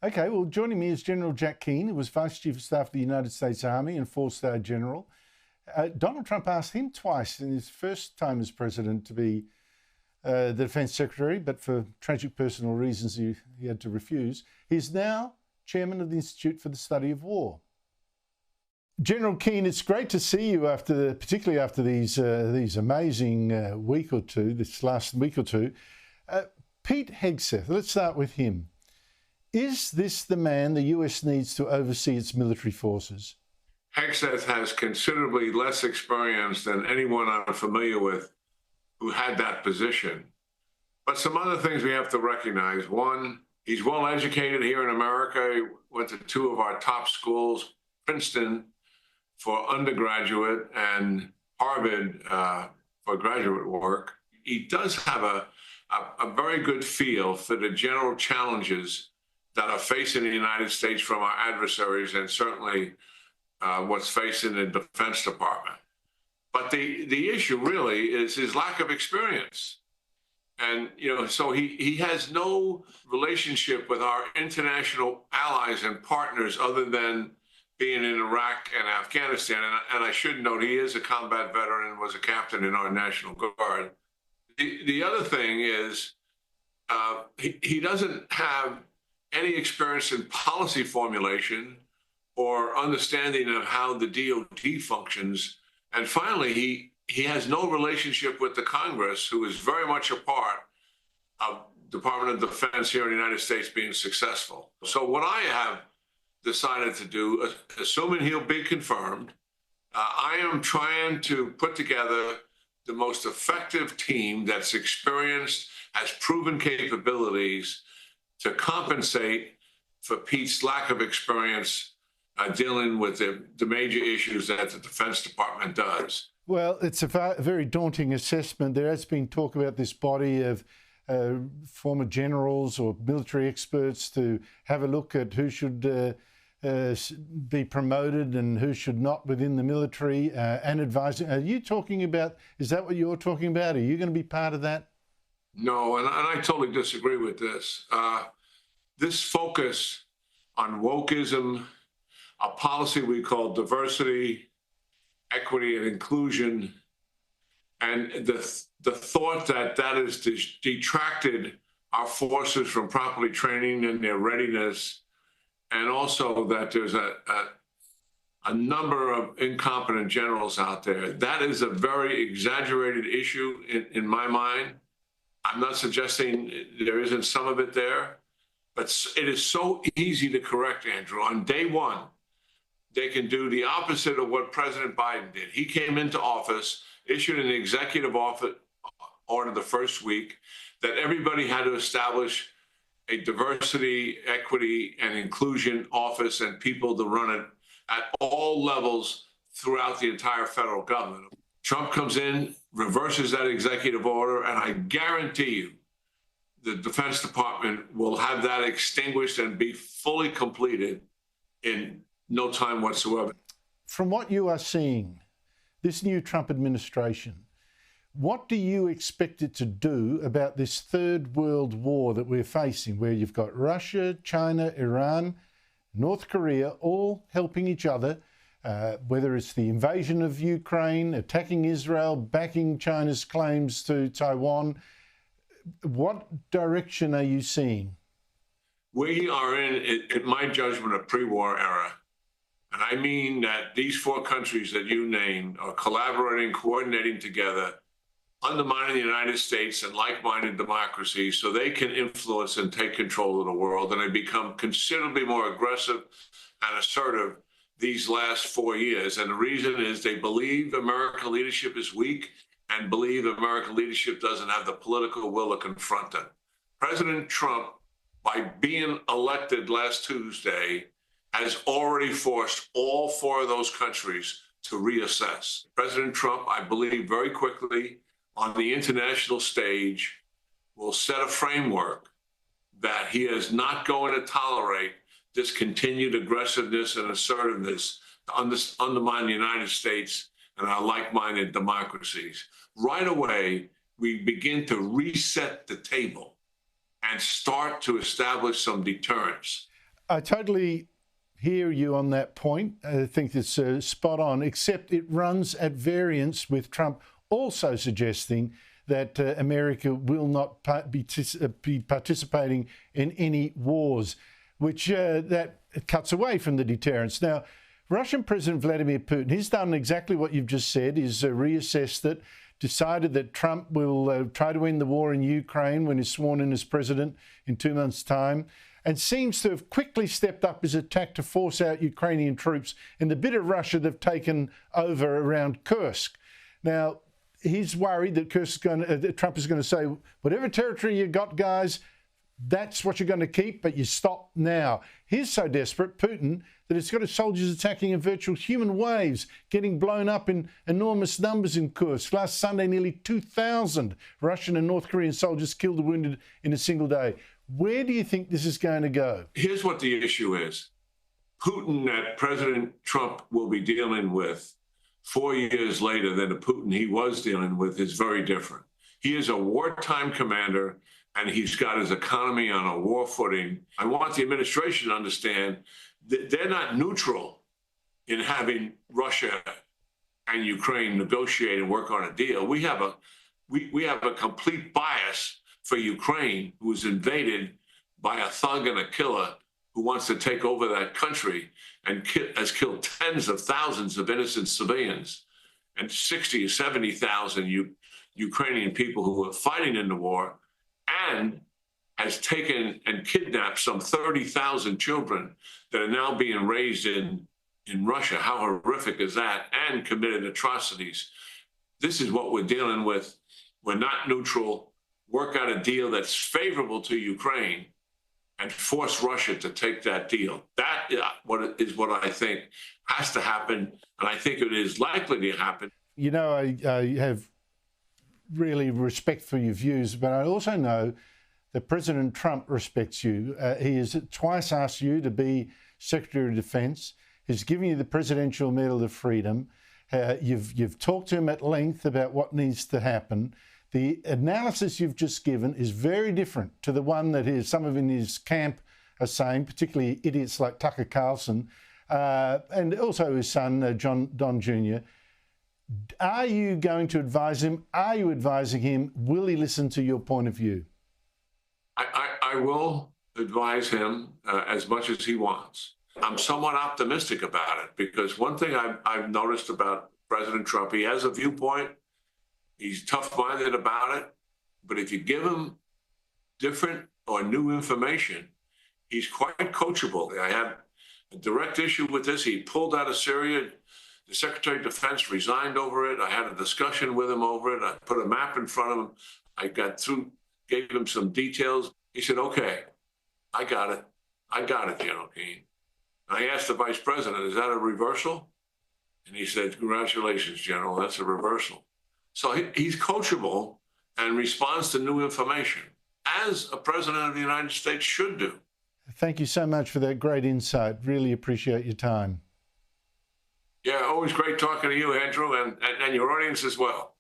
Okay, well, joining me is General Jack Keane, who was Vice Chief of Staff of the United States Army and four-star general. Donald Trump asked him twice in his first time as president to be the Defence Secretary, but for tragic personal reasons he had to refuse. He's now chairman of the Institute for the Study of War. General Keane, it's great to see you particularly after these amazing this last week or two. Pete Hegseth, let's start with him. Is this the man the US needs to oversee its military forces? Hegseth has considerably less experience than anyone I'm familiar with who had that position. But some other things we have to recognize. One, he's well educated here in America. He went to two of our top schools, Princeton for undergraduate and Harvard for graduate work. He does have a very good feel for the general challenges that are facing the United States from our adversaries, and certainly what's facing the Defense Department. But the issue really is his lack of experience. And, so he has no relationship with our international allies and partners other than being in Iraq and Afghanistan. And I should note, he is a combat veteran and was a captain in our National Guard. The other thing is he doesn't have any experience in policy formulation or understanding of how the DoD functions. And finally, he has no relationship with the Congress, who is very much a part of Department of Defense here in the United States being successful. So what I have decided to do, assuming he'll be confirmed, I am trying to put together the most effective team that's experienced, has proven capabilities to compensate for Pete's lack of experience dealing with the major issues that the Defense Department does. Well, it's a very daunting assessment. There has been talk about this body of former generals or military experts to have a look at who should be promoted and who should not within the military and advising. Are you talking about, is that what you're talking about? Are you going to be part of that? No, and I totally disagree with this. This focus on wokeism, a policy we call diversity, equity, and inclusion, and the thought that has detracted our forces from properly training and their readiness, and also that there's a number of incompetent generals out there. That is a very exaggerated issue in my mind. I'm not suggesting there isn't some of it there, but it is so easy to correct, Andrew. On day one, they can do the opposite of what President Biden did. He came into office, issued an executive order the first week that everybody had to establish a diversity, equity, and inclusion office and people to run it at all levels throughout the entire federal government. Trump comes in, reverses that executive order, and I guarantee you the Defense Department will have that extinguished and be fully completed in no time whatsoever. From what you are seeing, this new Trump administration, what do you expect it to do about this third world war that we're facing, where you've got Russia, China, Iran, North Korea, all helping each other, whether it's the invasion of Ukraine, attacking Israel, backing China's claims to Taiwan? What direction are you seeing? We are in my judgment, a pre-war era. And I mean that these four countries that you named are collaborating, coordinating together, undermining the United States and like-minded democracies so they can influence and take control of the world. And they become considerably more aggressive and assertive these last 4 years. And the reason is they believe American leadership is weak and believe American leadership doesn't have the political will to confront them. President Trump, by being elected last Tuesday, has already forced all four of those countries to reassess. President Trump, I believe, very quickly on the international stage will set a framework that he is not going to tolerate this continued aggressiveness and assertiveness to undermine the United States and our like-minded democracies. Right away, we begin to reset the table and start to establish some deterrence. I totally hear you on that point. I think it's spot on, except it runs at variance with Trump also suggesting that America will not be participating in any wars, which that cuts away from the deterrence. Now, Russian President Vladimir Putin, he's done exactly what you've just said. He's reassessed it, decided that Trump will try to end the war in Ukraine when he's sworn in as president in 2 months' time, and seems to have quickly stepped up his attack to force out Ukrainian troops in the bit of Russia they've taken over around Kursk. Now, he's worried that Trump is going to say, whatever territory you got, guys, that's what you're going to keep, but you stop now. He's so desperate, Putin, that it's got his soldiers attacking in virtual human waves, getting blown up in enormous numbers in Kursk. Last Sunday, nearly 2,000 Russian and North Korean soldiers killed or wounded in a single day. Where do you think this is going to go? Here's what the issue is. Putin that President Trump will be dealing with 4 years later than the Putin he was dealing with is very different. He is a wartime commander, and he's got his economy on a war footing. I want the administration to understand that they're not neutral in having Russia and Ukraine negotiate and work on a deal. We have a complete bias for Ukraine, who was invaded by a thug and a killer who wants to take over that country and has killed tens of thousands of innocent civilians and 60 or 70,000 Ukrainian people who were fighting in the war, and has taken and kidnapped some 30,000 children that are now being raised in Russia. How horrific is that? And committed atrocities. This is what we're dealing with. We're not neutral. Work out a deal that's favorable to Ukraine and force Russia to take that deal. That is what I think has to happen, and I think it is likely to happen. You know, I have really respect for your views, but I also know that President Trump respects you. He has twice asked you to be Secretary of Defense. He's given you the Presidential Medal of Freedom. You've talked to him at length about what needs to happen. The analysis you've just given is very different to the one that some of in his camp are saying, particularly idiots like Tucker Carlson, and also his son, Don Jr. Are you going to advise him? Are you advising him? Will he listen to your point of view? I will advise him as much as he wants. I'm somewhat optimistic about it, because one thing I've noticed about President Trump, he has a viewpoint. He's tough-minded about it, but if you give him different or new information, he's quite coachable. I had a direct issue with this. He pulled out of Syria. The Secretary of Defense resigned over it. I had a discussion with him over it. I put a map in front of him. I got through, gave him some details. He said, okay, I got it. I got it, General Keane. And I asked the Vice President, is that a reversal? And he said, congratulations, General, that's a reversal. So he's coachable and responds to new information, as a president of the United States should do. Thank you so much for that great insight. Really appreciate your time. Yeah, always great talking to you, Andrew, and your audience as well.